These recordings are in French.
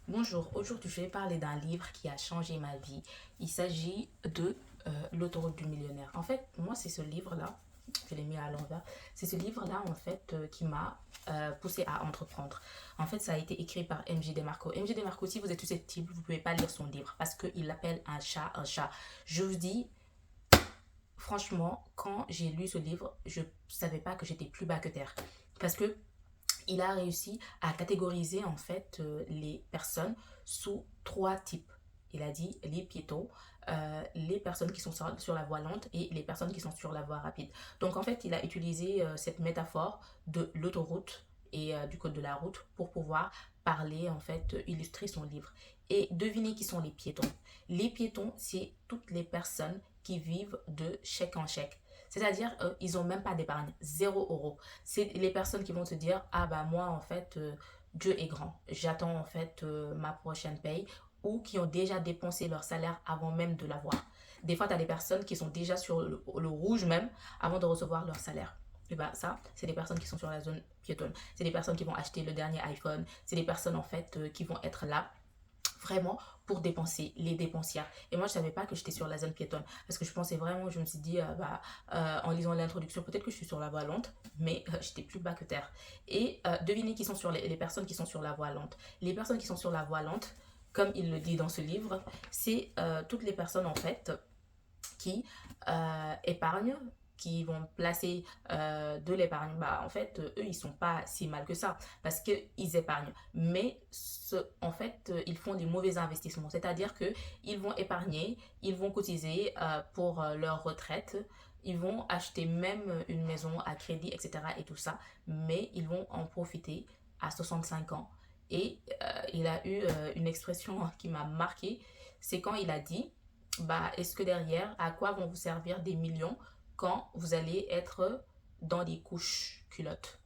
Bonjour, aujourd'hui je vais parler d'un livre qui a changé ma vie. Il s'agit de L'autoroute du millionnaire. En fait, moi c'est ce livre-là, je l'ai mis à l'envers, c'est ce livre-là en fait qui m'a poussé à entreprendre. En fait, ça a été écrit par MJ DeMarco. MJ DeMarco, si vous êtes susceptible, vous ne pouvez pas lire son livre parce qu'il l'appelle un chat, un chat. Je vous dis, franchement, quand j'ai lu ce livre, je ne savais pas que j'étais plus bas que terre. Parce que il a réussi à catégoriser en fait les personnes sous trois types. Il a dit les piétons, les personnes qui sont sur la voie lente et les personnes qui sont sur la voie rapide. Donc en fait, il a utilisé cette métaphore de l'autoroute et du code de la route pour pouvoir parler, en fait, illustrer son livre. Et devinez qui sont les piétons. Les piétons, c'est toutes les personnes qui vivent de chèque en chèque. C'est-à-dire, ils n'ont même pas d'épargne, 0 €. C'est les personnes qui vont se dire, ah bah moi, en fait, Dieu est grand. J'attends, en fait, ma prochaine paye. Ou qui ont déjà dépensé leur salaire avant même de l'avoir. Des fois, tu as des personnes qui sont déjà sur le rouge même avant de recevoir leur salaire. Et bah ça, c'est des personnes qui sont sur la zone piétonne. C'est des personnes qui vont acheter le dernier iPhone. C'est des personnes, en fait, qui vont être là vraiment pour dépenser, les dépensières. Et moi, je savais pas que j'étais sur la zone piétonne parce que je pensais vraiment, je me suis dit, en lisant l'introduction, peut-être que je suis sur la voie lente, mais j'étais plus bas que terre. Et devinez qui sont sur les personnes qui sont sur la voie lente. Les personnes qui sont sur la voie lente, comme il le dit dans ce livre, c'est toutes les personnes en fait qui épargnent, qui vont placer de l'épargne. Bah, en fait, eux, ils sont pas si mal que ça parce qu'ils épargnent. Mais en fait, ils font des mauvais investissements. C'est-à-dire qu'ils vont épargner, ils vont cotiser pour leur retraite. Ils vont acheter même une maison à crédit, etc. et tout ça. Mais ils vont en profiter à 65 ans. Et il a eu une expression qui m'a marquée. C'est quand il a dit bah, est-ce que derrière, à quoi vont vous servir des millions quand vous allez être dans des couches culottes?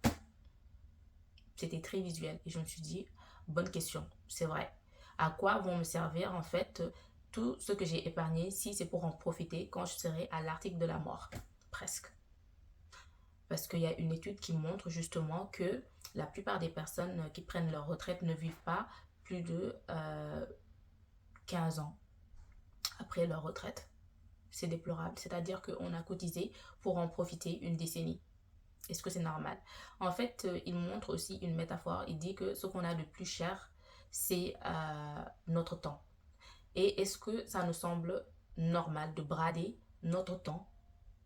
C'était très visuel et je me suis dit, bonne question, c'est vrai. À quoi vont me servir en fait tout ce que j'ai épargné si c'est pour en profiter quand je serai à l'article de la mort? Presque. Parce qu'il y a une étude qui montre justement que la plupart des personnes qui prennent leur retraite ne vivent pas plus de 15 ans après leur retraite. C'est déplorable. C'est-à-dire qu'on a cotisé pour en profiter une décennie. Est-ce que c'est normal? En fait, il montre aussi une métaphore. Il dit que ce qu'on a de plus cher, c'est notre temps. Et est-ce que ça nous semble normal de brader notre temps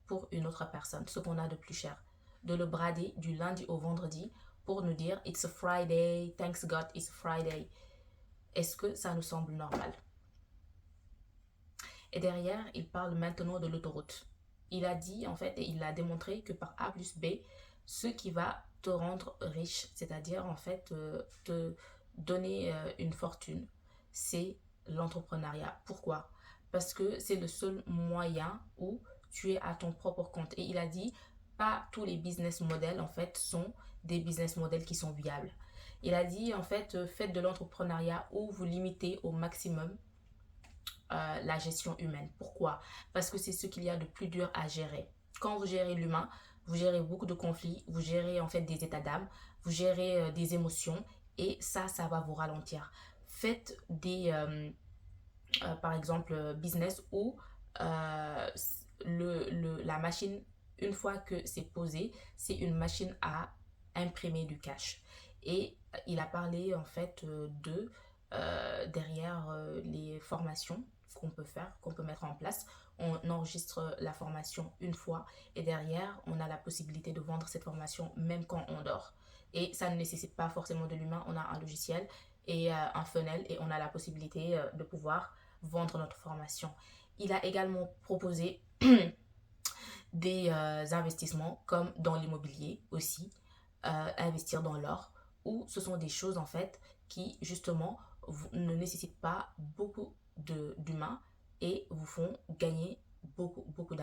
pour une autre personne, ce qu'on a de plus cher? De le brader du lundi au vendredi pour nous dire It's a Friday, thanks God, it's a Friday. Est-ce que ça nous semble normal? Et derrière, il parle maintenant de l'autoroute. Il a dit, en fait, et il a démontré que par A plus B, ce qui va te rendre riche, c'est-à-dire, en fait, te donner une fortune, c'est l'entrepreneuriat. Pourquoi? Parce que c'est le seul moyen où tu es à ton propre compte. Et il a dit, pas tous les business models, en fait, sont des business models qui sont viables. Il a dit, en fait, faites de l'entrepreneuriat où vous limitez au maximum la gestion humaine. Pourquoi? Parce que c'est ce qu'il y a de plus dur à gérer. Quand vous gérez l'humain, vous gérez beaucoup de conflits, vous gérez en fait des états d'âme, vous gérez des émotions et ça va vous ralentir. Faites par exemple, business où euh, la machine, une fois que c'est posé, c'est une machine à imprimer du cash. Et il a parlé en fait derrière les formations qu'on peut faire, qu'on peut mettre en place. On enregistre la formation une fois et derrière, on a la possibilité de vendre cette formation même quand on dort. Et ça ne nécessite pas forcément de l'humain. On a un logiciel et un funnel et on a la possibilité de pouvoir vendre notre formation. Il a également proposé des investissements comme dans l'immobilier aussi, investir dans l'or, où ce sont des choses en fait qui justement ne nécessitent pas beaucoup d'humains et vous font gagner beaucoup d'argent.